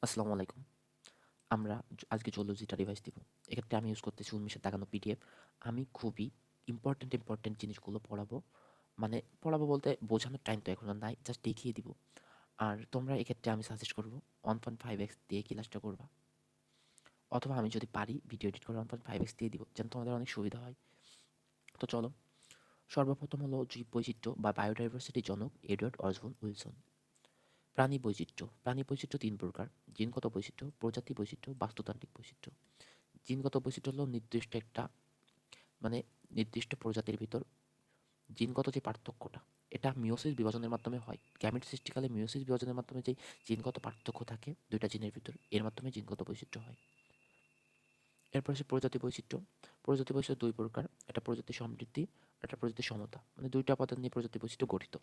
আসসালামু আলাইকুম। আমরা আজকে জুলজিটা রিভাইজ দিব। এক্ষেত্রে আমি ইউজ করতেছি উন্মেষের দাগানো পিডিএফ। আমি খুবই ইম্পোর্টেন্ট জিনিসগুলো পড়াবো। মানে পড়াবো বলতে বোঝানোর টাইম তো এখন আর নাই। জাস্ট দেখিয়ে দিব। আর তোমরা এক্ষেত্রে আমি সাজেস্ট করব 1.5x দিয়ে ক্লাসটা করবা। অথবা আমি যদি পারি ভিডিও এডিট করে 1.5x দিয়ে দিব যেন তোমাদের অনেক সুবিধা হয়। তো চলো, সর্বপ্রথম হলো জীব বৈচিত্র্য বা বায়োডাইভার্সিটির জনক এডওয়ার্ড অসবর্ন উইলসন। প্রাণী বৈচিত্র্য ৩ প্রকার: জিনগত বৈচিত্র্য, প্রজাতি বৈচিত্র্য, বাস্তুতান্ত্রিক বৈচিত্র্য। জিনগত বৈচিত্র্য হলো মানে নির্দিষ্ট প্রজাতির ভিতর জিনগত যে পার্থক্যটা, এটা মিয়োসিস বিভাজনের মাধ্যমে হয়। গ্যামেট সৃষ্টিকালে মিয়োসিস বিভাজনের মাধ্যমে যে জিনগত পার্থক্য থাকে ২ টা জিনের ভিতর, এর মাধ্যমে জিনগত বৈচিত্র্য হয়। এরপর আসে প্রজাতি বৈচিত্র্য। প্রজাতি বৈচিত্র্য ২ প্রকার: একটা প্রজাতি সমৃদ্ধি, একটা প্রজাতি সমতা। মানে ২ টা উপাদান নিয়ে প্রজাতি বৈচিত্র্য গঠিত।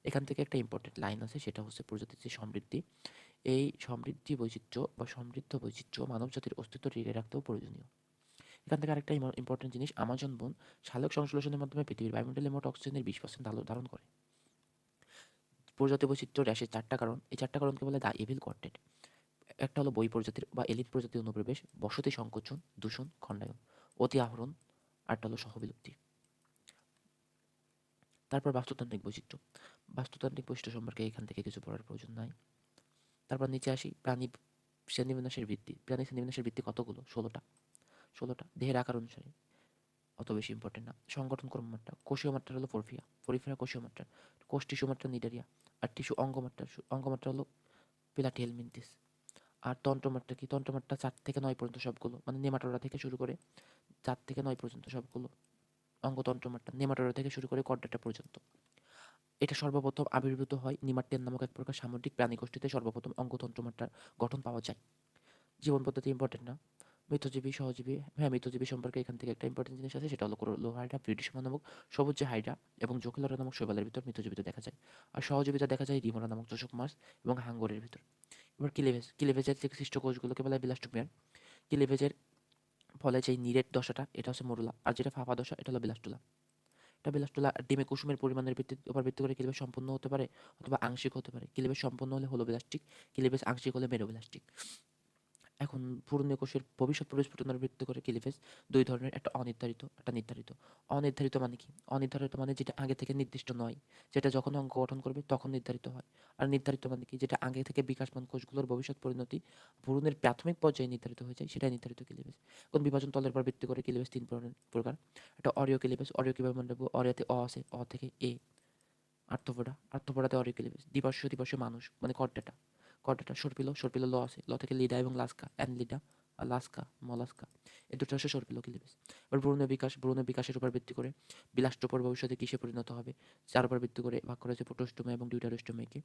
এখান থেকে একটা ইম্পর্টেন্ট লাইন আছে, সেটা হচ্ছে প্রজাতির যে সমৃদ্ধি, এই সমৃদ্ধি বৈচিত্র্য বা সমৃদ্ধ বৈচিত্র্য মানবজাতির অস্তিত্ব টিকিয়ে রাখতেও প্রয়োজনীয়। এখান থেকে আরেকটা ইম্পর্টেন্ট জিনিস, আমাজন বন সালোক সংশ্লেষণের মাধ্যমে পৃথিবীর বায়ুমণ্ডলে মোট অক্সিজেনের 20% আলো ধারণ করে। প্রজাতি বৈচিত্র্য হ্রাসের 4টা কারণ, এই 4টা কারণকে বলে দ্য ইভিল কোয়ার্টেট। একটা হলো বই প্রজাতির বা এলিট প্রজাতির অনুপ্রবেশ, বসতি সংকোচন, দূষণ, খণ্ডায়ন, অতি আহরণ, আরটা হলো সহবিলুপ্তি। তারপর বাস্তুতান্ত্রিক বৈচিত্র্য। বাস্তুতান্ত্রিক বৈশিষ্ট্য সম্পর্কে এখান থেকে কিছু পড়ার প্রয়োজন নাই। তারপর নিচে আসি, শ্রেণীবিন্যাসের ভিত্তি। প্রাণী শ্রেণীবিন্যাসের ভিত্তি কতগুলো? 16টা। দেহের আকার অনুসারে, অত বেশি ইম্পর্টেন্ট না। সংগঠন ক্রমমাত্রা, কোষীয় মাত্রা হলো পরিফেরা কোষীয় মাত্রা, কোষ টিস্যু মাত্রা নিডারিয়া, আর টিস্যু অঙ্গমাত্রা হলো প্লাটিহেলমিনথিস। আর তন্ত্রমাত্রা কি? তন্ত্রমাত্রা 4 থেকে 9 পর্যন্ত সবগুলো, মানে নেমাটোডা থেকে শুরু করে 4 থেকে 9 পর্যন্ত সবগুলো অঙ্গতন্ত্রমাত্রা, নেমাটোডা থেকে শুরু করে কর্ডাটা পর্যন্ত। এটা সর্বপ্রথম আবির্ভূত হয় নিমাটিয়ান নামক এক প্রকার সামুদ্রিক প্রাণীগোষ্ঠীতে। সর্বপ্রথম অঙ্গতন্ত্রমাত্রার গঠন পাওয়া যায়। জীবন পদ্ধতি ইম্পর্টেন্ট না। মৃতজীবী, সহজীবী, হ্যাঁ মৃতজীবী সম্পর্কে এখান থেকে একটা ইম্পর্টেন্ট জিনিস আছে, সেটা হলো কোরলো হাইড্রা, ব্রিটিশমা নামক সবুজ যে হাইড্রা এবং জোকেলরা নামক শৈবালের ভিতর মৃতজীবিত দেখা যায়। আর সহজীবিতা দেখা যায় রিমোরা নামক চোষক মাছ এবং হাঙ্গরের ভিতর। এবার কিলেভেজের যে সৃষ্ট কোষগুলোকে বলা হয় বিলাস্টোমিয়ার। কিলেভেজের ফলে যে নীরের দশাটা, এটা হচ্ছে মরুলা, আর যেটা ফাঁপা দশা এটা হলো বিলাস্টুলা। এটা বিলাস্টুলা ডিমে কুসুমের পরিমাণের উপর ভিত্তি করে কিলেভেজ সম্পূর্ণ হতে পারে অথবা আংশিক হতে পারে। কিলেভেজ সম্পূর্ণ হলে হলো বিলাস্টিক, কিলেভেজ আংশিক হলে মেরোবিলাস্টিক। এখন ভ্রূণীয় কোষের ভবিষ্যৎ পরিস্ফুটনের ভিত্তি করে ক্লিভেজ 2 ধরনের, একটা অনির্ধারিত, একটা নির্ধারিত। অনির্ধারিত মানে কি? অনির্ধারিত মানে যেটা আগে থেকে নির্দিষ্ট নয়, যেটা যখন অঙ্গ গঠন করবে তখন নির্ধারিত হয়। আর নির্ধারিত মানে কি? যেটা আগে থেকে বিকাশমান কোষগুলোর ভবিষ্যৎ পরিণতি ভ্রূণের প্রাথমিক পর্যায়ে নির্ধারিত হয়ে যায়, সেটাই নির্ধারিত ক্লিভেজ। কোন বিভাজন তলের উপর ভিত্তি করে ক্লিভেজ 3 প্রকার। একটা অরিও ক্লিভেজ। অরিও কিভাবে মনে রাখবো? অরিওতে অ আছে, অ থেকে এ। আর্থ্রোপোডাতে অরিও ক্লিভেজ। দ্বিপার্শ্বীয় মানুষ মানে কর্ডাটা। সর্পিলো ল আছে, ল থেকে লিডা এবং লাস্কা, অ্যানলিডা আর লাস্কা, মলাস্কা। এই দুটো হচ্ছে সর্পিলো ক্লিভেজ। এবার ভ্রূণের বিকাশের উপর ভিত্তি করে বিলাস্টোপর ভবিষ্যতে কিসে পরিণত হবে, যার উপর ভিত্তি করে ভাগ করা হয়েছে প্রোটোস্টোমা এবং ডিউটারোস্টোমাকে।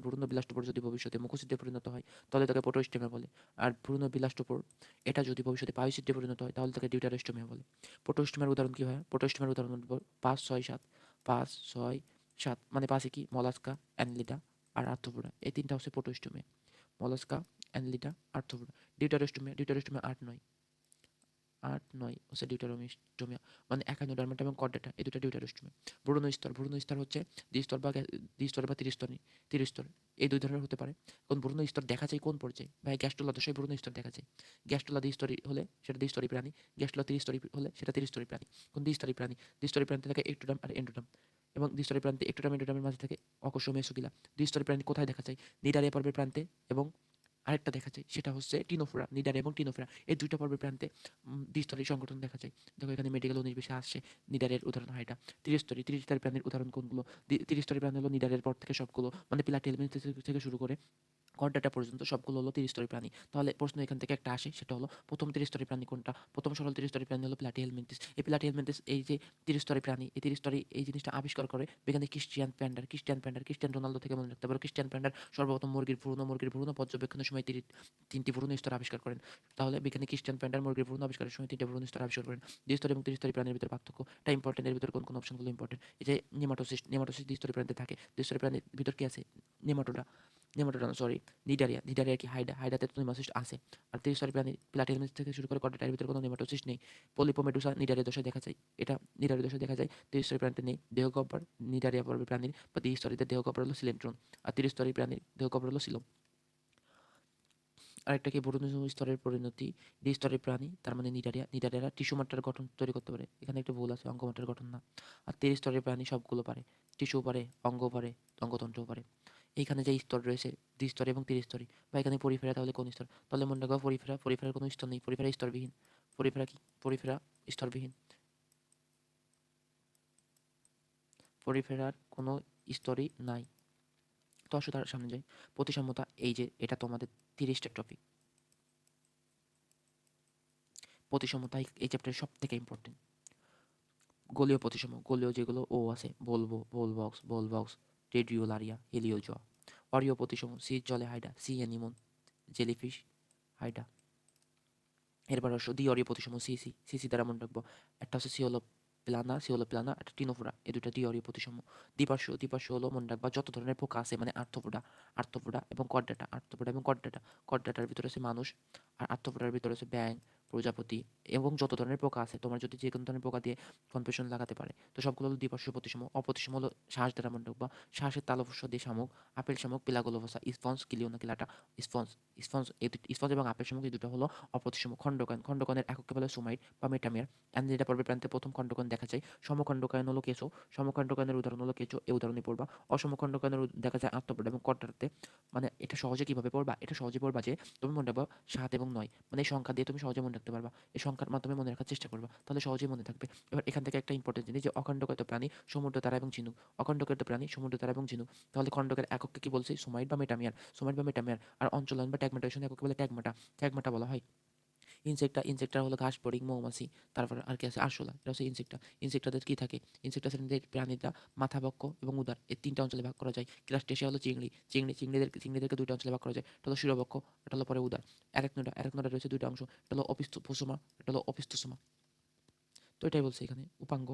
ভ্রূণ বিলাস্টোপর যদি ভবিষ্যতে মুখোসিডে পরিণত হয় তাহলে তাকে প্রোটোস্টোমা বলে। আর ভ্রূণ বিলাস্টোপর এটা যদি ভবিষ্যতে পায়োসিডে পরিণত হয় তাহলে তাকে ডিউটারোস্টোমা বলে। প্রোটোস্টোমার উদাহরণ কি হয়? প্রোটোস্টোমার উদাহরণ 5, 6, 7। 5, 6, 7 মানে 5 কি? মলাস্কা, অ্যানলিডা আর আর্থ্রোপোডা। এই 3টা হচ্ছে প্রোটোস্টোমে। Mollusca, অ্যানলিডা, arthropoda. ডিউটারোস্টোমিয়া 8, 9 হচ্ছে ডিউটারোস্টোমিয়া, মানে একাইনোডার্মাটা এবং কর্ডাটা, এই দুটো ডিউটারোস্টোমিয়া। ভ্রূণ স্তর হচ্ছে দ্বিস্তর বা ত্রিস্তর, এই 2 ধরনের হতে পারে। এখন ভ্রূণ স্তর দেখা যায় কোন পর্যায়ে? ভাই গ্যাস্ট্রোলা দশায় ভ্রূণ স্তর দেখা যায়। গ্যাস্ট্রোলা দ্বিস্তরী হলে সেটা দ্বিস্তরী প্রাণী, গ্যাস্ট্রোলা ত্রিস্তরী হলে সেটা ত্রিস্তরী প্রাণী। কোন দ্বিস্তরী প্রাণীতে থাকে একটোডাম আর এন্ডোডাম, এবং দ্বিস্তরী প্রাণীতে একটোডাম এন্ডোডামের মাঝে থাকে অকোষ মেসোগিলা। দ্বিস্তরী প্রাণী কোথায় দেখা যায়? নিডারিয়া পর্বের প্রান্তে, এবং আরেকটা দেখা যায় সেটা হচ্ছে টিনোফোরা, নিডার এবং টিনোফোরা, এই 2টা পর্বের প্রান্তে দ্বিস্তরী সংগঠন দেখা যায়। দেখো এখানে মেডিকেল 19-20 আসছে। নিডারের উদাহরণ হয় এটা। ত্রিস্তরী প্রাণীর উদাহরণ কোনগুলো? ত্রিস্তরী প্রাণী হলো নিডারের পর থেকে সবগুলো, মানে প্লাটিহেলমিনথেস থেকে শুরু করে কর্ডাটা পর্যন্ত সবগুলো হলো ত্রিস্তরী প্রাণী। তাহলে প্রশ্ন এখান থেকে একটা আসে, সেটা হলো প্রথম ত্রিস্তরী প্রাণী কোনটা? প্রথম সরল ত্রিস্তরী প্রাণী হলো প্লাটিহেলমিনথেস। এই প্লাটিহেলমিনথেস এই যে ত্রিস্তরী প্রাণী, এই ত্রিস্তরী এই জিনিসটা আবিষ্কার করে বিজ্ঞানী ক্রিস্টিয়ান রোনালদো থেকে মনে রাখতে পারো। ক্রিস্টিয়ান প্যান্ডার সর্বপ্রথম মুরগির ভ্রূণ পর্যবেক্ষণের সময় তিনি 3টি ভ্রূণ স্তর আবিষ্কার করেন। তাহলে বিজ্ঞানী ক্রিস্টিয়ান প্যান্ডার মুরগির ভ্রূণ আবিষ্কারের সময় 3টে ভ্রূণ স্তর আবিষ্কার করেন। দ্বিস্তরী এবং ত্রিস্তরী প্রাণীর ভিতরে পার্থক্য, এটা ইম্পর্টেন্ট। এর ভিতরে কোন অপশনগুলো ইম্পর্টেন্ট? এই যে নেমাটোসিস দ্বিস্তরী প্রাণীতে থাকে। দ্বিস্তরী প্রাণীর ভিতর কি আছে? নেমাটোডা। সরি, নিডারিয়া কি? হাইডাতে তো নেমাটোসিস্ট আছে। আর ত্রিস্তরী প্রাণী প্লাটিহেলমিনথেস থেকে শুরু করে কর্ডাটা, এর ভিতরে কোনো নেমাটোসিস্ট নেই। পলিপোমেডুসা নিডারিয়া দশায় দেখা যায়। এটা নিডারিয়া দশায় দেখা যায়। ত্রিস্তরী প্রাণীতে নেই। দেহগহ্বর নিডারিয়া পর্বের প্রাণীর বা দ্বিস্তরীতে দেহগহ্বর হলো সিলেন্ট্রন, আর ত্রিস্তরী প্রাণীর দেহগহ্বর হলো সিলোম। আরেকটা কি ব্রোঞ্জ স্তরের পরিণতি দ্বিস্তরের প্রাণী, তার মানে নিডারিয়ারা টিস্যু মাত্রার গঠন তৈরি করতে পারে, এখানে একটা ভুল আছে, অঙ্গ মাত্রার গঠন না। আর ত্রিস্তরের প্রাণী সবগুলো পারে, টিস্যু পারে, অঙ্গ পারে, অঙ্গতন্ত্রও পারে। এইখানে যে স্তর রয়েছে দ্বিস্তরে এবং ত্রিস্তরী, বা এখানে পরিফেরা, তাহলে কোন স্তর? তাহলে মনে রাখবা পরিফেরার কোনো স্তর নেই, পরিফেরা স্তরবিহীন। পরিফেরা কি? পরিফেরা স্তরবিহীন। পরিফেরার কোনো স্তরই নাই। তো আসো তার সামনে যাই। প্রতিসাম্যতা, এই যে এটা তোমাদের 30টা টপিক। প্রতিসাম্যতা এই চ্যাপ্টারের সব থেকে ইম্পর্টেন্ট। গোলীয় প্রতিসাম্য, গোলীয় যেগুলো ও আছে, বোলবক্স, রেডিওলারিয়া, হেলিওজোয়া। অরীয় প্রতিসাম্য, সি জলে hydra, sea anemone, jellyfish, hydra. এরপর আসো দ্বিঅরীয় প্রতিসাম্য, সিসি দ্বারা মনে রাখবো। একটা হচ্ছে সিওলো প্লানা, একটা টিনোফোরা, এই দুটা দ্বিঅরীয় প্রতিসাম্য। দ্বিপার্শ্ব হলো মনে রাখবা যত ধরনের পোকা আছে, মানে আর্থ্রোপোডা এবং কর্ডাটার ভিতরে আছে মানুষ, আর আর্থ্রোপোডার ভিতরে আছে ব্যাঙ, প্রজাপতি এবং যত ধরনের পোকা আছে। তোমার যদি যে কোনো ধরনের পোকা দিয়ে কনফিউশন লাগাতে পারে, তো সবগুলো হলো দ্বিপার্শ্ব প্রতিসাম্য। অপ্রতিসাম্য হলো শ্বাস দ্বারা মনে রাখবা। শ্বাসের তালবস্য দিয়ে শামুক, আপেল শামুক, পিলাগোলোভোসা, স্পঞ্জ, কিলিওনা কিলাটা, স্পঞ্জ স্পঞ্জ এবং আপেল শামুক, এই দুটো হলো অপ্রতিসম। খণ্ডকায়নের এককে বলে সোমাইট বা মেটামিয়ার। অ্যাঞ্জেলিটা পর্বের প্রান্তে প্রথম খণ্ডকায়ন দেখা যায়। সমখণ্ডকায়ন হলো কেঁচো। সমখণ্ডকায়নের উদাহরণ হলো কেঁচো, এই উদাহরণে পড়বা। অসমখণ্ডকায়নের দেখা যায় আত্মপদ এবং কর্ডাতে। মানে এটা সহজে কিভাবে পড়বা? এটা সহজে পড়বা যে তুমি মনে রাখবা 7 এবং 9, মানে এই সংখ্যা দিয়ে তুমি সহজে মনে রাখতে পারবা। এই সংখ্যার মাধ্যমে মনে রাখার চেষ্টা করবা, তাহলে সহজেই মনে থাকবে। এবার এখান থেকে একটা ইম্পর্টেন্ট জিনিস, যে অখণ্ডকায়িত প্রাণী সমুদ্র তারা এবং ঝিনুক। অখণ্ডকায়িত প্রাণী সমুদ্র তারা এবং ঝিনুক, তাহলে খণ্ডকের একককে কি বলছি? সোমাইট বা মেটামিয়ার। আর অঞ্চলায়ন বা ট্যাগমেন্টেশন এককে বলে ট্যাগমাটা বলা হয়। ইনসেক্টা হলো ঘাস ফড়িং, মৌমাছি। তারপরে আর কি আছে? আরশোলা, এটা হচ্ছে ইনসেক্টা। ইনসেক্টাদের কি থাকে? ইনসেক্টা শ্রেণীদের প্রাণীরা মাথা, বক্ষ এবং উদর, এই 3টা অঞ্চলে ভাগ করা যায়। ক্রাস্টেসিয়া হলো চিংড়িদেরকে 2টা অঞ্চলে ভাগ করা যায়। এটা হলো শিরোবক্ষ, এটা হলো পরে উদর। অ্যারাকনোডা রয়েছে 2টা অংশ, এটা হলো অপিস্থোমা, এটা হলো অপিস্থোমা। তো এটাই বলছে এখানে উপাঙ্গ।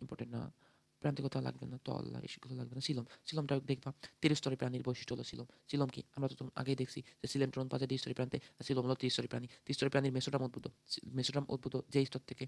ইম্পর্টেন্ট না, প্রান্তিকতা লাগবে না, তল্লা এগুলো লাগবে না। সিলমটা দেখবা। ত্রিস্তরী প্রাণীর বৈশিষ্ট্য হলো সিলম কি? আমরা তো আগেই দেখছি যে সিলেন্ট্রন পাজে দ্বিস্তরী প্রান্তে, সিলম হলো ত্রিস্তরী প্রাণী। ত্রিস্তরী প্রাণীর মেসোডাম উদ্ভূত যে স্তর থেকে,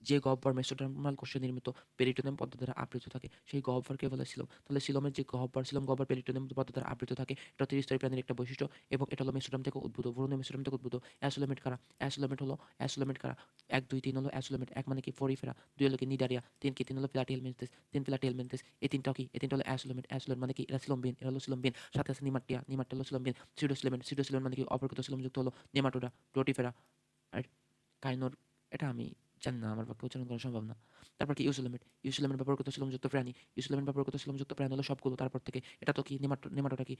যে গহ্বর মেসোডার্মাল কোষে নির্মিত পেরিটোনিয়াম পর্দা দ্বারা আবৃত থাকে, সেই গহ্বরকে বলে সিলম। তাহলে সিলমের যে সিলম গহ্বর পেরিটোনিয়াম পর্দা দ্বারা আবৃত থাকে, এটা ত্রিস্তরী প্রাণীর একটা বৈশিষ্ট্য, এবং এটা হলো মেসোডাম থেকে উদ্ভূত, ভ্রূণীয় মেসোডাম থেকে উদ্ভূত। অ্যাসোলেমেট কারা? 1, 2, 3 হলো অ্যাসোলেমেট। 1 মানে কি? পরিফেরা। 2 হলো কি? নিডারিয়া। 3 কি? 3 হলো প্লাটিহেলমিনথেস। এই 3টাও কি? এই 3টা হলো অ্যাসোলেমেট মানে কি? এরা সিলমবিহীন, এরা হলো সিলমবিহীন। সাথে আছে নিমাট্টিয়া হলো সিলমবিহীন। সিউডোসিলেমেট মানে কি? অপরকৃত সিলমযুক্ত হলো নেমাটোডা, রোটিফেরা। আর কাইনোর, এটা আমি জানি না, আমার পক্ষে উচ্চারণ করা সম্ভব না। তারপর কি? ইউসোলেমেট বা প্রকৃত শিলমযুক্ত প্রাণী। হলো সবগুলো। তারপর থেকে এটা তো কি? নেমাটোডা কি?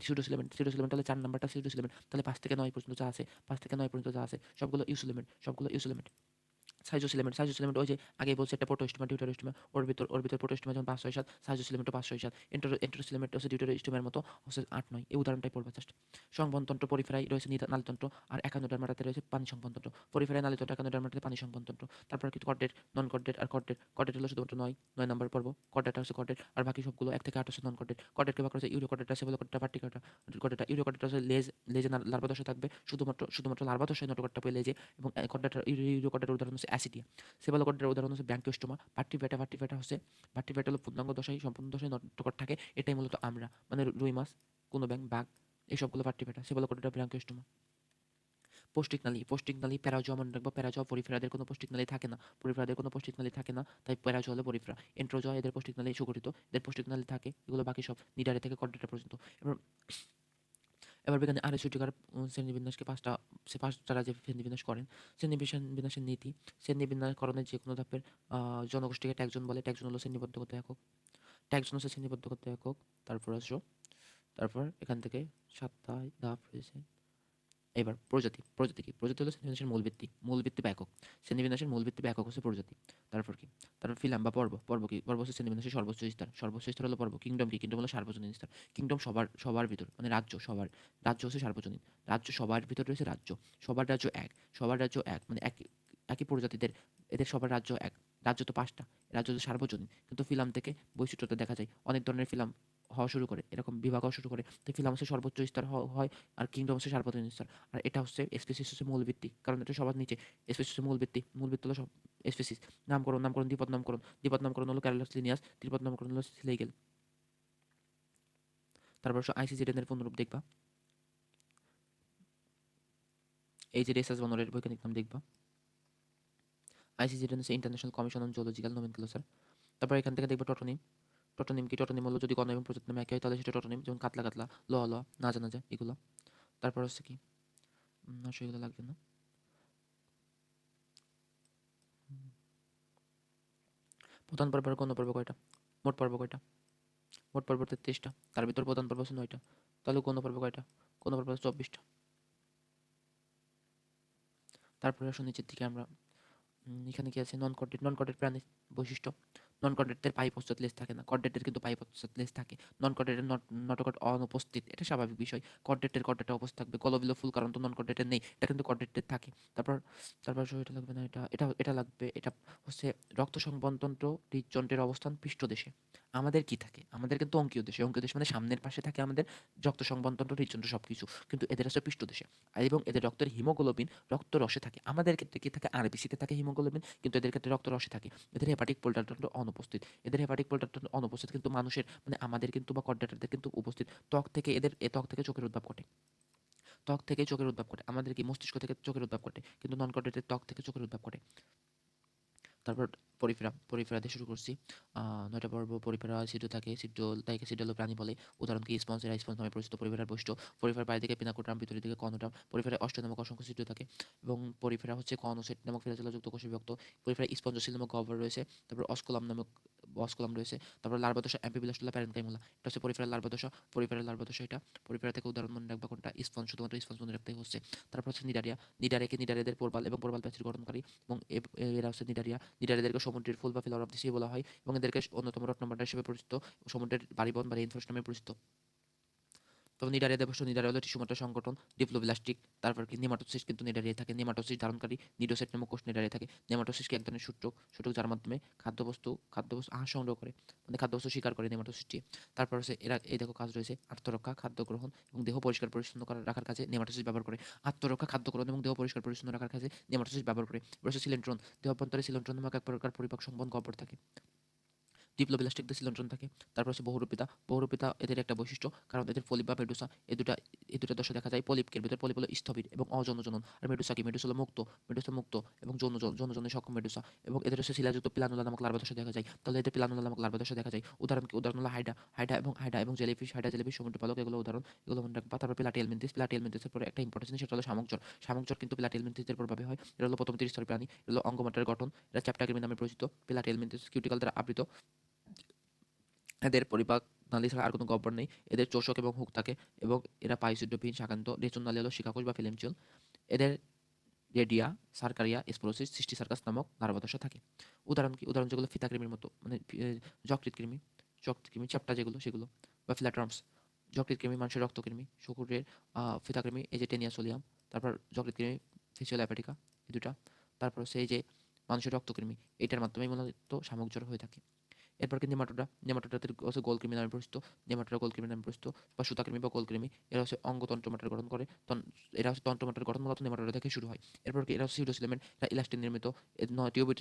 সিউডোসিলেমেট হলে 4 নাম্বারটা সিউডোসিলেমেট। তাহলে 5 থেকে 9 পর্যন্ত যা আছে, সবগুলো ইউসোলেমেট। সাইজোসিলেমেট ওই যে আগেই বলছি, একটা প্রোটোস্টোমা, ডিউটারোস্টোমা। ওর ভিতর প্রোটোস্টোমা যেমন 5, 6, 7, সাইজোসিলেমেটও 5, 6, 7। এন্টেরোসিলেমেট হচ্ছে ডিউটারোস্টোমার মতো হচ্ছে 8, 9। এই উদাহরণটাই পড়বা জাস্ট। সংবহনতন্ত্র, পরিফেরায় রয়েছে নালীতন্ত্র, আর একানোডার্মাটাতে রয়েছে পানি সংবহনতন্ত্র। পরিফেরায় নালীতন্ত্র, একানোডার্মাটাতে পানি সংবহনতন্ত্র। তারপর কি? কর্ডেট, নন কর্ডেট আর কর্ডেট। কর্ডেট হলো শুধুমাত্র 9 নম্বর পর্ব। কর্ডেট হচ্ছে কর্ডেট, আর বাকি সবগুলো 1 থেকে 8 হচ্ছে নন কর্ডেট। কর্ডেটকে ভাগ করেছে ইউরোকর্ডেটা, সেফালোকর্ডেটা, ভার্টিকর্ডেটা। ইউরোকর্ডেটা হচ্ছে লেজে লার্ভা দশা থাকবে, শুধুমাত্র লার্ভা দশায় নোটোকর্ডটা পেয়ে লেজে, এবং ইউরোকর্ডেটার উদাহরণ হচ্ছে অ্যাসিডিয়া। সেফালোকর্ডের উদাহরণ হচ্ছে ব্র্যাঙ্কিওস্টোমা। ভার্টিব্রেটা হলো পূর্ণাঙ্গ দশায়, সম্পূর্ণ দশায় নোটোকর্ড থাকে। এটাই মূলত আমরা, মানে রুই মাছ, কোনো ব্যাঙ, বাঘ, এইসবগুলো ভার্টিব্রেটা। সেফালোকর্ডেটা ব্র্যাঙ্কিওস্টোমা। পৌষ্টিক নালী প্যারাজোয়া মনে রাখবো। প্যারাজোয়া পরিফেরাদের কোনো পৌষ্টিক নালী থাকে না, তাই প্যারাজোয়া হলো পরিফেরা। এন্ট্রোজোয়া এদের পৌষ্টিক নালী সুগঠিত, এদের পৌষ্টিক নালী থাকে। এগুলো বাকি সব নিডারে থেকে কর্ডেটা পর্যন্ত। এবার এবার বিজ্ঞানী আর সূচিকার শ্রেণীবিন্যাসকে 5টা রাজ্যে শ্রেণীবিন্যাস করেন। শ্রেণীবিন্যাসের নীতি: শ্রেণীবিন্যাসকরণের যে কোনো ধাপের জনগোষ্ঠীকে ট্যাক্সন বলে। ট্যাক্সন হলো শ্রেণীবদ্ধ করতে একক। তারপর আসো, তারপর এখান থেকে 7টা ধাপ রয়েছে। এবার প্রজাতি কি? প্রজাতি হলো শ্রেণীবিন্যাসের মূল ভিত্তি বা একক। শ্রেণীবিন্যাসের মূল ভিত্তি বা একক হচ্ছে প্রজাতি। তারপর কি? তারপর ফিলাম বা পর্ব কি? পর্ব হচ্ছে শ্রেণীবিন্যাসের সর্বোচ্চ স্তর হলো পর্ব। কিংডম কি? কিংডম হলো সার্বজনীন স্তর। কিংডম সবার ভিতর, মানে রাজ্য হচ্ছে সার্বজনীন। সবার ভিতর রয়েছে রাজ্য। সবার রাজ্য এক, মানে একই প্রজাতিদের, এদের সবার রাজ্য এক। রাজ্য তো 5টা, রাজ্য তো সার্বজনীন। কিন্তু ফিলাম থেকে বৈচিত্র্যতা দেখা যায়, অনেক ধরনের ফিলাম হওয়া শুরু করে, এরকম বিভাগ হওয়া শুরু করে। তো ফিলাম হচ্ছে সর্বোচ্চ স্তর হয়, আর কিংডম হচ্ছে সার্বজনীন স্তর। আর এটা হচ্ছে স্পেসিস হচ্ছে মূল ভিত্তি, কারণ এটা সবার নিচে। স্পেসিস হচ্ছে মূল ভিত্তি হলো সব স্পেসিস। নামকরণ, দ্বিপদ নামকরণ হলো ক্যারোলাস লিনিয়াস, ত্রিপদ নামকরণ হলো সিলেগেল। তারপর আইসিসিডেন এর পূর্ণরূপ দেখবা। এই যে রেসাস বনরের বৈজ্ঞানিক নাম দেখবা। আইসিসিডি হচ্ছে international commission on zoological nomenclature. তারপর এখান থেকে দেখবা টটোনিম। টটোনিম কি? টটোনিম হলো যদি গণ এবং প্রজাতির নাম একই হয় তাহলে সেটা টটোনিম, যেমন কাতলা কাতলা, লোয়া লোয়া, নাজা নাজা এগুলো। তারপর হচ্ছে কি, না সেগুলো লাগবে না। প্রধান পর্ব আর গণ পর্ব কয়টা? মোট পর্ব কয়টা? মোট পর্ব 33টা, তার ভিতর প্রধান পর্ব আছে 9টা। তাহলে গণ পর্ব কয়টা? গণ পর্ব আছে 24টা। তারপরে আসো নিচের দিকে আমরা, এখানে কি আছে? নন কর্ডেট। নন কর্ডেট প্রাণীর বৈশিষ্ট্য। নন কর্ডেটের পাই পশ্চাৎ লেজ থাকে না, কর্ডেটের কিন্তু পাই পশ্চাৎ লেজ থাকে। নন কর্ডেটের নটোকট অনুপস্থিত, এটা স্বাভাবিক বিষয়। কর্ডেটের উপস্থিত থাকবে। কলবিল ফুল কারণ তো নন কর্ডেটের নেই, এটা কিন্তু কর্ডেটের থাকে। তারপর তারপর আসো এটা লাগবে না, এটা লাগবে। এটা হচ্ছে রক্ত সংবহনতন্ত্র হৃদযন্ত্রের অবস্থান পৃষ্ঠদেশে। আমাদের কি থাকে? আমাদের কিন্তু অঙ্কীয় দেশে। অঙ্কীয় দেশ মানে সামনের পাশে থাকে আমাদের রক্ত সংবহনতন্ত্র, হৃদযন্ত্র সবকিছু, কিন্তু এদের আছে পৃষ্ঠদেশে। এবং এদের রক্তের হিমোগ্লোবিন রক্ত রসে থাকে। আমাদের ক্ষেত্রে কি থাকে? আরবিসিতে থাকে হিমোগ্লোবিন, কিন্তু এদের ক্ষেত্রে রক্ত রসে থাকে। এদের হেপাটিক পোর্টালতন্ত্র অনুপস্থিত। এদের হেপাটিক পোর্টালতন্ত্র অনুপস্থিত, কিন্তু মানুষের মানে আমাদের কিন্তু বা কর্ডেটারদের কিন্তু উপস্থিত। ত্বক থেকে এদের ত্বক থেকে চোখের উদ্ভব ঘটে। ত্বক থেকে চোখের উদ্ভব ঘটে। আমাদের কি মস্তিষ্ক থেকে চোখের উদ্ভব ঘটে, কিন্তু নন কর্ডেটের ত্বক থেকে চোখের উদ্ভব ঘটে। তারপর পরিফেরা দিয়ে শুরু করছি। ৯টা পর্ব। পরিফেরা ছিদ্র থাকে, তাইকে ছিদ্রালো প্রাণী বলে। উদাহরণ কি? স্পঞ্জ। এরা স্পঞ্জ নামে পরিচিত। পরিফেরার বৈশিষ্ট্য: পরিফেরার বাইরে দিকে পিনাকোটাম, ভিতরের দিকে কর্নোটাম। পরিফেরায় অষ্ট নামক অসংখ্য ছিদ্র থাকে এবং পরিফেরা হচ্ছে কর্নোসেট নামক ফিলাজেলাযুক্ত কোষে বিভক্ত। পরিফেরায় স্পঞ্জশীল নামক গহ্বর রয়েছে। তারপর অস্কুলাম রয়েছে। তারপর লার্ভা দশা অ্যাম্ফিবিলাস্টুলা প্যারেনকাইমুলা। এটা হচ্ছে পরিফেরার লার্ভা দশা। পরিফেরার লার্ভা দশা এটা। পরিফেরা থেকে উদাহরণ মনে রাখবা কোনটা? স্পঞ্জ। শুধুমাত্র স্পঞ্জ মনে রাখতে হচ্ছে। তারপর হচ্ছে নিডারিয়া। নিডারিয়াদের প্রবাল এবং প্রবাল প্রাচীর গঠনকারী, এবং এরা হচ্ছে নিডারিয়া। নিডারিয়াদেরকে সমুদ্রের ফুল বা ফ্লাওয়ার অফ দি সি বলা হয়, এবং এদেরকে অন্যতম রত্নভাণ্ডার হিসেবে পরিচিত। সমুদ্রের বাড়িবন বা রেইনফরেস্ট নামে পরিচিত। তবে নিডারিয়া দেবস্য নিডারিয়া হলো টিস্যুমাত্রা সংগঠন, ডিপ্লোব্লাস্টিক। তারপর কি? নেমাটোসিস কিন্তু নিডারিয়ায় থাকে। নেমাটোসিস ধারণকারী নিডোসাইট নামক কোষ নিডারিয়ায় থাকে। নেমাটোসিস কি? এক ধরনের সূচক যার মাধ্যমে খাদ্যবস্তু আহার সংগ্রহ করে, মানে খাদ্যবস্তু শিকার করে নেমাটোসিসটি। তারপর হচ্ছে এরা, এই দেখো কাজ রয়েছে: আত্মরক্ষা, খাদ্য গ্রহণ এবং দেহ পরিষ্কার পরিচ্ছন্ন রাখার কাজে নেমাটোসিস ব্যবহার করে। আত্মরক্ষা, খাদ্য গ্রহণ এবং দেহ পরিষ্কার পরিচ্ছন্ন রাখার কাজে নেমাটোসিস ব্যবহার করে। এবার হচ্ছে সিলেন্ট্রন। দেহ অভ্যন্তরে সিলেন্ট্রন নামক এক প্রকার পরিপাক সংবহন গহ্বর থাকে। ডিপ্লোব্লাস্টিকদের সিলন্ট্রন থাকে। তারপর হচ্ছে বহুরূপিতা এদের একটা বৈশিষ্ট্য, কারণ এদের পলিপ বা মেডুসা, এই দুটা দশা দেখা যায়। পলিপকের ভিতর পলিপ হলো স্থবির এবং অযৌনজনন, আর মেডুসা কি? মেডুসা হলো মুক্ত এবং যৌনজনে সক্ষম মেডুসা। এবং এদের হচ্ছে শিলাযুক্ত প্লানুলা নামক লার্ভা দশা দেখা যায়। তাহলে এদের প্লানুলা নামক লার্ভা দশা দেখা যায়। উদাহরণ কি? উদাহরণ হলো হাইডা এবং জেলিফিশ, সমুদ্র পালক, এগুলো উদাহরণ, এগুলো মনে রাখবা। তারপর প্লাটিহেলমিনথেসের পরে একটা ইম্পর্টেন্ট জিনিস, সেটা হলো শামুকজ্বর কিন্তু প্লাটিহেলমিনথেসের প্রভাবে হয়। এটা হলো প্রথম ত্রিস্তরের প্রাণী। এটা হলো অঙ্গমাত্রার গঠন। এটা চ্যাপ্টাগ্রিমি নামে পরিচিত। প্লাটিহেলমিনথেস কিউটিকল দ্বারা আবৃত। এদের পরিপাক নালী ছাড়া আর কোনো গহ্বর নেই। এদের চোষক এবং হুক থাকে, এবং এরা পাইসিডোফিন শাখান্ত। রেচন নালী হলো শিখাকোষ বা ফিলেমচিউল। এদের রেডিয়া, সার্কারিয়া, স্পোরোসিস, সিস্টি সার্কাস নামক লার্ভা দশা থাকে। উদাহরণ কি? উদাহরণ যেগুলো ফিতাকৃমির মতো, মানে যকৃৎ কৃমি চ্যাপ্টা যেগুলো, সেগুলো বা ফিলাট্রামস। যকৃৎ কৃমি মানুষের রক্তকৃমি, শুকুরের ফিতাকৃমি এই যে টেনিয়াসোলিয়াম। তারপর যকৃৎ কৃমি ফিসিওলা অ্যাপেটিকা, এই দুটা। তারপর হচ্ছে এই যে মানুষের রক্তকৃমি, এটার মাধ্যমেই মূলত শামুক জ্বর হয়ে থাকে। এরপর কি? নেমাটোডাদের হচ্ছে গোলকৃমি নামে পরিচিত। নেমাটোডা গোলকৃমি নামে পরিচিত, বা সুতাকৃমি বা গোলকৃমি। এরা হচ্ছে অঙ্গতন্ত্রমাটার গঠন করে। এরা হচ্ছে তন্ত্রমাটার গঠন মূলত নেমাটোডা থেকে শুরু হয়। এরপর কি? এরা হচ্ছে সিউডোসিলেমেন্ট। এরা ইলাস্টিন নির্মিত।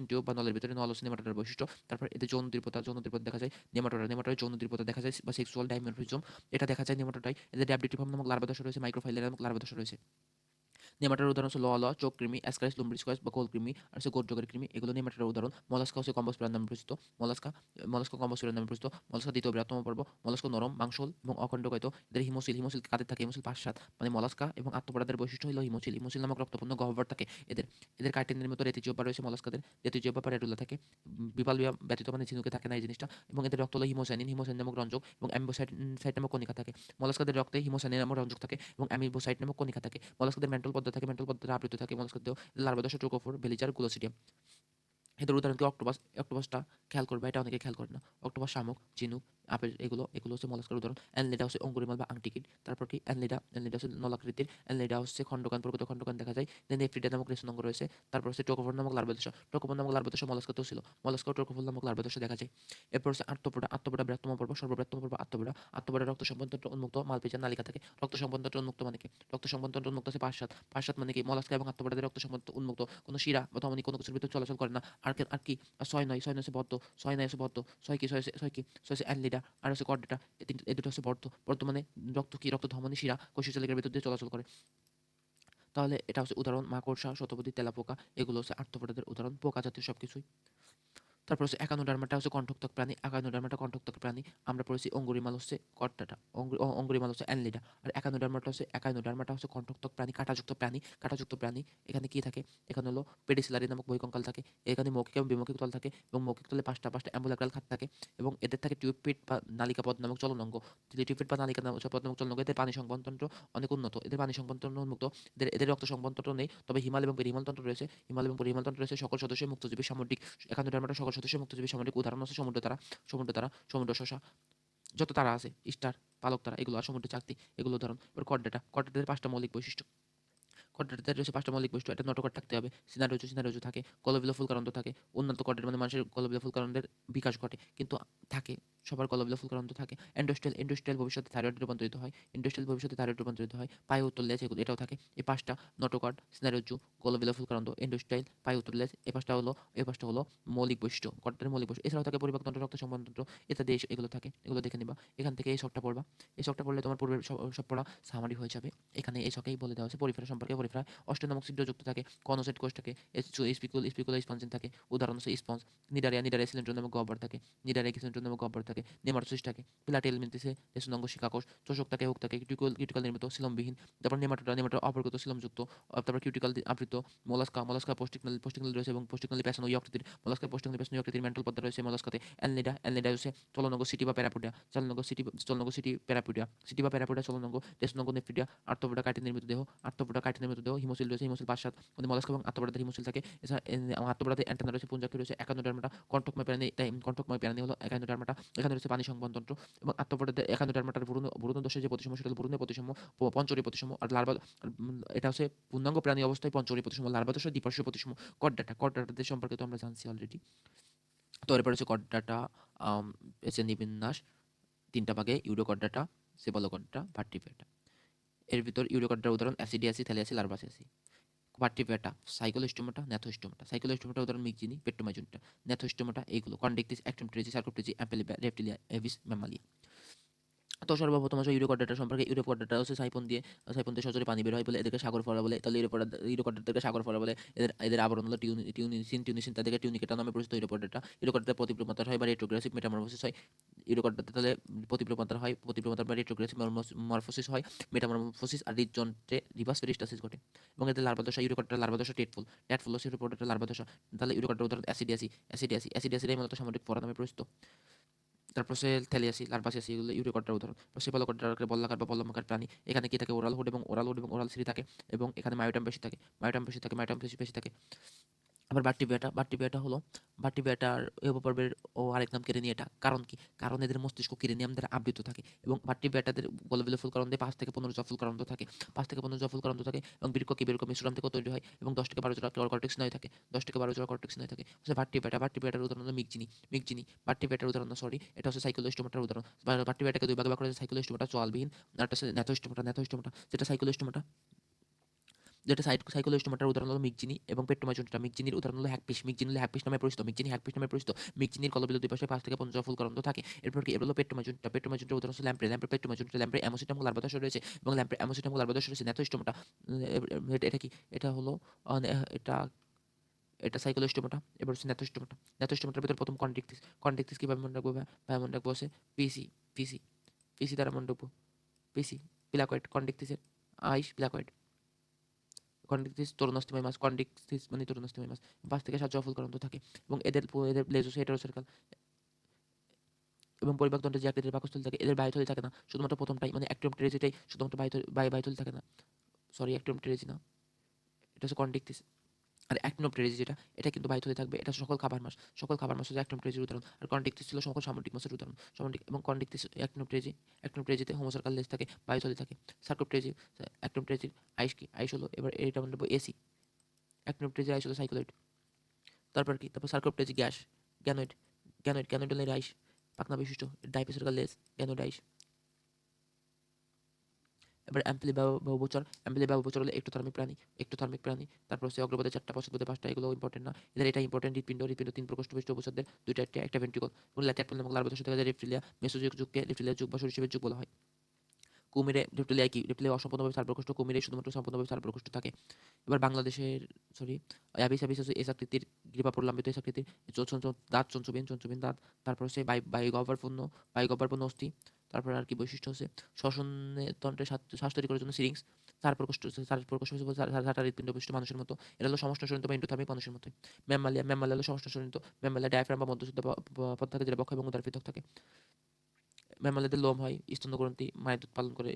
টিউব বা নলের ভিতরে নল হচ্ছে নেমাটোডার বৈশিষ্ট্য। তারপর এদের যৌন দৃঢ়তা দেখা যায়। নেমাটোডার যৌন দৃঢ়তা দেখা যায়, বা সেক্সুয়াল ডাইমরফিজম, এটা দেখা যায় নেমাটোডায়। এদের ড্যাবডিটিফর্ম নামক লার্ভা দশা রয়েছে, মাইক্রোফাইলেরা নামক লার্ভা দশা রয়েছে। নেমাটোডার উদাহরণ হচ্ছে লোয়া, চোখ কৃমি, অ্যাসকারিস লুম্ব্রিস্কাস বা গোল কৃমি, আর হচ্ছে গোটজোগের কৃমি, এগুলো নেমাটোডার উদাহরণ। মলাস্কা হচ্ছে কম্বোস্পিরান নামে পরিচিত। মলাস্কা মলাস্কা কম্বোস্পিরান নামে পরিচিত। মলাস্কা দ্বিতীয় বৃহত্তম পর্ব। মলাস্কা নরম, মাংসল এবং অখণ্ডকায়িত। এদের হিমোসিল কাদের থাকে? হিমোসিল ৫-৭। মানে মলাস্কা এবং আত্মপরাদের বৈশিষ্ট্য হলো হিমোসিল নামক রক্তপূর্ণ গহ্বর থাকে এদের। এদের কার্টিনের মতো রেতিজিওপা রয়েছে মলাস্কাদের। রেতিজিওপা বা রেডুলা থাকে। বিপাল ব্যতীত মানে ঝিনুকে থাকে না এই জিনিসটা। এবং এদের রক্ত হলো হিমোসাইনিন নামক রঞ্জক, এবং অ্যাম্বোসাইট নামক কণিকা থাকে। মলাস্কাদের রক্তে হিমোসাইনিন নামক রঞ্জক থাকে এবং অ্যামিবোসাইট নামক কণিকা থাকে। মলাস্কাদের মেন্টাল পর্দা থাকে, মেন্টাল পর্দা আবৃত থাকে। মলাস্কাদের লার্ভা দশা ট্রোকোফোর, বেলিজার, গুলোসিডিয়াম। এদের উদাহরণ কি? অক্টোপাসটা খেয়াল করবে, এটা অনেকে খেয়াল করে না। অক্টোপাস, শামুক, ঝিনুক, আপেল, এগুলো হচ্ছে মলাস্কার উদাহরণ। অ্যানলিডা হচ্ছে অঙ্গুরিমাল বা আংটিকিট। তারপর কি? অ্যানলিডা হচ্ছে নলাকৃতির। অ্যানলিডা হচ্ছে প্রকৃত খণ্ডকান দেখা যায়। দেন নেফ্রিডা নামক রেশনাঙ্গ রয়েছে। তারপর হচ্ছে টোকোফোর নামক লার্ভা দশা মলাস্কাতেও ছিল। মলাস্কা ও টোকোফোর নামক লার্ভা দশা দেখা যায়। এরপর হচ্ছে আর্থ্রোপোডা বৃহত্তম পর্ব, সর্ববৃহত্তম পর্ব আর্থ্রোপোডা রক্ত সম্বন্ধ উন্মুক্ত মালপেঁচার নালিকা থাকে। রক্ত সম্বন্ধ উন্মুক্ত মানে কি? রক্ত সম্বন্ধ উন্মুক্ত আছে ৫-৭ মানে কি? মলাস্কা এবং আর্থ্রোপোডাদের রক্ত সম্বন্ধ উন্মুক্ত, কোনো শিরা বা ধমনী কোনো কিছুর ভিতর চলাচল করে না। আর কি? আর ৬ নয় হচ্ছে বদ্ধ। ৬ নয় হচ্ছে বদ্ধ। ৬ কি? ৬ হচ্ছে অ্যানলিডা, আর হচ্ছে কর্ডেটা। এই দুটো হচ্ছে বদ্ধ। বদ্ধ মানে রক্ত কি? রক্ত ধমনী, শিরা, কোষীয় চালিকার ভিতর দিয়ে চলাচল করে। তাহলে এটা হচ্ছে উদাহরণ মাকড়সা, শতপথী, তেলাপোকা, এগুলো হচ্ছে আর্থ্রোপোডাদের উদাহরণ, পোকা জাতীয় সবকিছুই। তারপর হচ্ছে একানোডার্মাটা হচ্ছে কণ্ঠত্বক প্রাণী, একানোডার্মাটা কণ্ঠত্বক প্রাণী। আমরা পড়েছি অঙ্গুরিমাল হচ্ছে কর্টাটা, অঙ্গুরিমাল হচ্ছে অ্যানলিডা। আর একানোডার্মাটা হচ্ছে কণ্ঠত্বক প্রাণী, কাঁটাযুক্ত প্রাণী। এখানে কি থাকে? এখানে হলো পেডিসিলারি নামক বহিঃকঙ্কাল থাকে। এখানে মৌখিক এবং বিমৌখিক তল থাকে এবং মৌখিক তলে পাঁচটা অ্যাম্বুলাক্রাল খাত থাকে এবং এদের থাকে টিউবপিট বা নালিকাপথ নামক চলনাঙ্গ। টিউবপিট বা নালিকাপথ নামক চলনাঙ্গ। এদের পানি সংবহনতন্ত্র অনেক উন্নত। এদের পানি সংবহনতন্ত্র উন্মুক্ত। এদের রক্ত সংবহনতন্ত্র নেই। তবে হিমাল এবং পেরিহিমাল তন্ত্র রয়েছে। হিমাল এবং পেরিহিমাল তন্ত্র রয়েছে। সকল সদস্যই মুক্তজীবী সামুদ্রিক। একানোডার্মাটা সকল সদস্যই মুক্তজীবী সামুদ্রিক। উদাহরণ হচ্ছে সমুদ্র শসা, যত তারা আছে, স্টার, পালক তারা, এগুলো আর সমুদ্রের চাকতি, এগুলো উদাহরণ। এবার কর্ডাটাদের ৫টা মৌলিক বৈশিষ্ট্য। কর্ডাটাদের রয়েছে ৫টা মৌলিক বৈশিষ্ট্য। এটা নটোকর্ড থাকতে হবে, সিনারোজু থাকে, কলোবিলা ফুলকারন্দ থাকে। উন্নত কর্ডের মানে মানুষের কলোবিলা ফুলকারন্দের বিকাশ ঘটে, কিন্তু থাকে, সবার কলোবিলা ফুলকারন্দ থাকে। এন্ডোস্টেল ভবিষ্যতে থাইরয়েড রূপান্তরিত হয়। পায়ে উত্তর লেজ, এগুলো এটাও থাকে। এই ৫টা নটোকর্ড, সিনারোজু, কলোবিলা ফুলকারন্দ, এন্ডোস্টাইল, পায়ে উত্তর লেজ, এই ৫টা হলো মৌলিক বৈশিষ্ট্য, কর্ডাটের মৌলিক বৈশিষ্ট্য। এছাড়াও থাকে পরিপাকতন্ত্র, রক্ত সংবহনতন্ত্র ইত্যাদি, এগুলো থাকে, এগুলো দেখে নিবা। এখান থেকে এই ছকটা পড়বা। এই ছকটা পড়লে তোমার পূর্বের সব পড়া সামারি হয়ে যাবে। এখানে এই ছকেই বলে দেওয়া আছে পরিফেরা সম্পর্কে। পরিফেরা অষ্টনামক ছিদ্রযুক্ত থাকে, কনোসাইট কোষ থাকে, স্পিকুলা স্পঞ্জিন থাকে। উদাহরণ হচ্ছে স্পঞ্জ। নিডারিয়া সিলিন্ড্রোন নামক গহ্বর থাকে, নেমাটোসিস থাকে, পিলাটি এলমেন্টিসে রেসুনাঙ্গ শিকাকোষ, চোষক থাকে, হুক থাকে, কিউটিকল নির্মিত, সিলমবিহীন। তারপর নেমাটোডা অপরগত সিলমযুক্ত। তারপর কিউটিকল আবৃত। মোলাস্কা পোস্টিকনালি রয়েছে এবং পোস্টিকনালি পেছানো ই আকৃতির। পোস্টিকনালি পেছানো ই আকৃতির মেন্টাল পর্দা রয়েছে মোলাস্কাতে। অ্যালনিডা হচ্ছে চলনাঙ্গ সিটি বা প্যারাপোডিয়া, সিটি বা প্যারাপোডিয়া, চলনাঙ্গ, রেসনাঙ্গ, নেফ্রিডিয়া। আর্থ্রোপোডা কাইটিন নির্মিত দেহ, হিমোসিল রয়েছে, হিমোসিল ৫-৭, মলাস্কা এবং আর্থ্রোপোডাতে হিমোসিল থাকে। এছাড়া আর্থ্রোপোডাতে অ্যান্টেনা রয়েছে, পুঞ্জাক্ষী রয়েছে। একানোডার্মাটা কণ্ঠকময় প্রাণী, তাই কণ্ঠকময় প্রাণী হলো একানোডার্মাটা। এখানে রয়েছে পানি সংবহনতন্ত্র এবং একানোডার্মাটার ভ্রূণ দোষের যে প্রতিসম, সেটা হলো ভ্রূণের প্রতিসম, পঞ্চরী প্রতিসম। আর লার্ভা, এটা হচ্ছে পূর্ণাঙ্গ প্রাণী অবস্থায় পঞ্চরী প্রতিসম, লার্ভা দোষ দ্বিপার্শ্বীয় প্রতিসম। কর্ডাটাদের সম্পর্কে তো আমরা জানছি অলরেডি। তো এরপর হচ্ছে কর্ডাটা, শ্রেণীবিন্যাস ৩টা ভাগে: ইউরোকর্ডাটা, সেফালোকর্ডাটা, ভার্টিব্রেটা। এর ভিতর ইউরোকর্ডাটার উদাহরণ অ্যাসিডিয়াসি, থ্যালিয়াসি, লার্ভাসিয়াসি। ভার্টিব্রেটা, সাইক্লোস্টোমাটা, ন্যাথোস্টোমাটা। সাইক্লোস্টোমাটার উদাহরণ মিগজিনি, পেট্টোমাইজুনটা। ন্যাথোস্টোমাটা এইগুলো: কন্ডেক্টিস, অ্যাক্টিনোপ্টেরিজি, সার্কোপ্টেরিজি, অ্যাম্পেলিবা, রেপ্টিলিয়া, এভিস, ম্যামালিয়া। তো সর্বপ্রথম আসলে ইউরোকর্ডাটা সম্পর্কে। ইউরোকর্ডাটা হচ্ছে সাইফন দিয়ে সরাসরি পানি বের হয় বলে এদেরকে সাগর ফলা বলে। তাহলে ইউরোকর্ডাটাকে সাগর ফলা বলে। এদের আবরণ হলো টিউনিসিন, তাদেরকে টিউনিকেটা নামে পরিচিত। ইউরোকর্ডাটা প্রতিপ্রমাত্রার হয় বা রেট্রোগ্রেসিভ মেটামরফোসিস হয়। ইউরোকর্ডাতে তাহলে প্রতিপ্রমাত্রার হয়, প্রতিপ্রমাত্রার বা মরফোসিস হয়, মেটামরফোসিস আর হৃদযন্ত্রে রিভার্স পেরিস্টাসিস ঘটে। এবং এদের লার্ভাদশা, ইউরোকর্ডাটার লার্ভাদশা টেটফুল হচ্ছে ইউরোকর্ডাটার লার্ভাদশা। তাহলে ইউরোকর্ডাটার উদাহরণ অ্যাসিডিয়াসিরাই মূলত সামুদ্রিক ফরা নামে পরিচিত। তারপর সে থ্যালিয়াসি, লার্ভাসিয়াসি, এগুলো ইউরোকর্ডার উদাহরণ। সেফালোকর্ডার বর্গাকার বা বল্লমাকার প্রাণী। এখানে কি থাকে? ওরাল হুড এবং ওরাল সিরি থাকে এবং এখানে মায়োটাম পেশি থাকে। আবার ভার্টিব্রেটা হলো, ভার্টিব্রেটার এই উপপর্বের আরেক নাম কেরেনিয়েটা। কারণ কি? কারণ এদের মস্তিষ্ক কেরেনিয়াম দ্বারা আবৃত থাকে এবং ভার্টিব্রেটাদের গলবিলীয় ফুলকারন্দে ৫ থেকে ১৫ জোড়া ফুলকারন্দ থাকে। এবং বৃক্ক মিশ্রণ থেকেও তৈরি হয় এবং ১০ থেকে ১২ জোড়া কর্টেক্স স্নায়ু থাকে। ভার্টিব্রেটার উদাহরণ হলো ভার্টিব্রেটার উদাহরণ এটা হচ্ছে সাইক্লোস্টোমাটার উদাহরণ। ভার্টিব্রেটাকে ২ ভাগে ভাগ করা হয়েছে: সাইক্লোস্টোমাটা চোয়ালবিহীন, আর একটা হচ্ছে ন্যাথোস্টোমাটা। সাইক্লোস্টোমাটার উদাহরণ হলো মিগজিনি এবং পেট্টোমাইজুনটা। মিগজিনির উদাহরণ হলো হ্যাগপিস নামে পরিচিত। মিগজিনির কলবিলীয় দুই পাশে ৫ থেকে ১৫ ফুলকারন্দ থাকে। এরপর কি? এর হলো পেট্টোমাইজুনটার উদাহরণ হচ্ছে ল্যাম্প্রে অ্যামোসিটাম লার্ভাদশা রয়েছে এবং ল্যাম্প্রে অ্যামোসিটাম লার্ভাদশা রয়েছে। ন্যাথোস্টোমাটা, এটা কি? এটা হলো এটা এটা সাইক্লোস্টোমাটা। এবার হচ্ছে ন্যাথোস্টোমাটার ভিতর প্রথম কন্ডেক্টিস কিভাবে মনে রাখবো? ভাই মনে রাখবো হচ্ছে পিসি পিসি পিসি দ্বারা মনে রাখবো। পিসি প্লাকয়েড, কন্ডেক্টিসের আইস প্লাকয়েড। কন্ডেক্টিস মানে তরুণাস্থিময় মাছ। ৫ থেকে ৭ জোড়া ফুলকারন্দ থাকে এবং এদের লেজ হচ্ছে হেটেরোসার্কাল এবং পরিপাকতন্ত্রে যে আকৃতির পাকস্থলী থাকে, এদের বায়ুথলি থাকে না। শুধুমাত্র প্রথমটাই মানে অ্যাক্টিনোপটেরিজিটাই শুধুমাত্র বায়ুথলি থাকে না। সরি, অ্যাক্টিনোপটেরিজি না, এটা হচ্ছে কন্ডেক্টিস। আর অ্যাক্টিনোপটেরিজি যেটা, এটা কিন্তু বায়ুথলি থাকবে। এটা সকল খাবার মাছ হচ্ছে অ্যাক্টিনোপটেরিজির উদাহরণ। আর কন্ডেক্টিস ছিল সকল সামুদ্রিক মাছের উদাহরণ। এবং কন্ডেক্টিস অ্যাক্টিনোপটেরিজিতে হোমোসার্কাল লেজ থাকে, বায়ুথলি থাকে। অ্যাক্টিনোপটেরিজির আইস কি? আইস হলো, এবার এটা মনে রাখবো এসি। অ্যাক্টিনোপটেরিজির আইস হলো সাইক্লোইড। তারপর সার্কোপটেরিজি গ্যাস, গ্যানোইড। গ্যানোইড হলো আইস, পাখনা বিশিষ্ট, ডাইপেসার্কাল লেজ, গ্যানোইড আইস। এবার অ্যাম্পিলিবা উভচর হলো এক্টোথার্মিক প্রাণী। তারপর হচ্ছে অগ্রপদে ৪টা, পশ্চাৎপদে 5টা, এগুলো ইম্পর্টেন্ট না। এটা ইম্পর্টেন্ট। হৃৎপিণ্ড ৩ প্রকোষ্ঠবিষ্ট উপসদের, 2টা, একটা ভেন্ট্রিকল এবং ল্যাটেরাল এবং লার্ভাদশা থেকে যায় রেপ্টিলিয়া। মেসোজোয়িক যুগকে রেপ্টিলিয়ার যুগ বা সরীসৃপের যুগ বলা হয়। কুমিরে রেপ্টিলিয়া কি? রেপ্টিলিয়া অসম্পূর্ণভাবে সারপ্রকোষ্ঠ, কুমিরে শুধুমাত্র সম্পূর্ণভাবে সারপ্রকোষ্ঠ থাকে। এবার বাংলাদেশের অ্যাবিস অ্যাবিস হচ্ছে এস আকৃতির, গ্রীবা প্রলম্বিত এস আকৃতির, দাঁত চঞ্চুবিহীন চঞ্চুবিহীন দাঁত। তারপর হচ্ছে বায়ুগহ্বরপূর্ণ অস্থি। তারপর আর কি বৈশিষ্ট্য হচ্ছে শ্বসনের তন্ত্রে শ্বাস তৈরি করার জন্য সিরিঞ্জ। সারপ্রকোষ্ঠ হচ্ছে সাটা হৃৎপিণ্ড বিশিষ্ট মানুষের মতো। এটা হলো সমষ্টিস্বরিত বা এন্ডোথার্মিক মানুষের মতোই। ম্যামালিয়া হলো সমষ্টিস্বরিত। ম্যামালিয়া ডায়াফ্রাম বা মধ্যস্থ পথ থাকে, যেটা বক্ষ এবং উদর পৃথক থাকে। ম্যামালিয়াদের লোম হয়, স্তন্যগ্রন্থি, মায়ের দুধ পালন করে,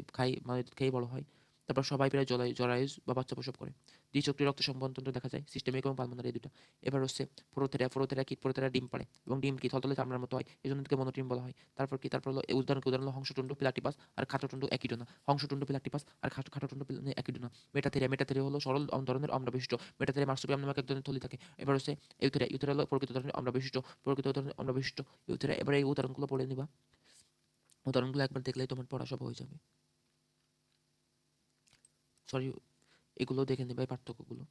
মায়ের দুধ খেয়েই বড় হয়। তারপর সবাই প্রায় জরায়ুজ বা বাচ্চা প্রসব করে। দ্বিচক্রী রক্ত সংবহনতন্ত্র দেখা যায়, সিস্টেমিক এবং পালমোনারি, এই দুটো। এবার হচ্ছে প্রোথেরিয়া ডিম পাড়ে এবং ডিম কি থলথলে চামড়ার মতো হয়, এই জন্য এটাকে মনোট্রিম বলা হয়। তারপর হলো উদাহরণ হলো হংসটুন্ডু প্লাটিপাস আর খাটোটুন্ডু একিডোনা। হংসটুন্ডু প্লাটিপাস আর খাটোটুন্ডু একিডোনা। মেটাথেরিয়া হলো সরল ধরনের অম্ল বিশিষ্ট। মেটাথেরিয়া মার্সুপিয়াম নামক এক ধরনের থলি থাকে। এবার হচ্ছে ইউথেরিয়া হলো প্রকৃত ধরনের অম্ল বিশিষ্ট। ইউথেরিয়া। এবার এই উদাহরণগুলো পড়ে নিবা। উদাহরণগুলো একবার দেখলেই তোমার পড়া সব হয়ে যাবে। সরি, এগুলো দেখে নেবে, এই পার্থক্যগুলো।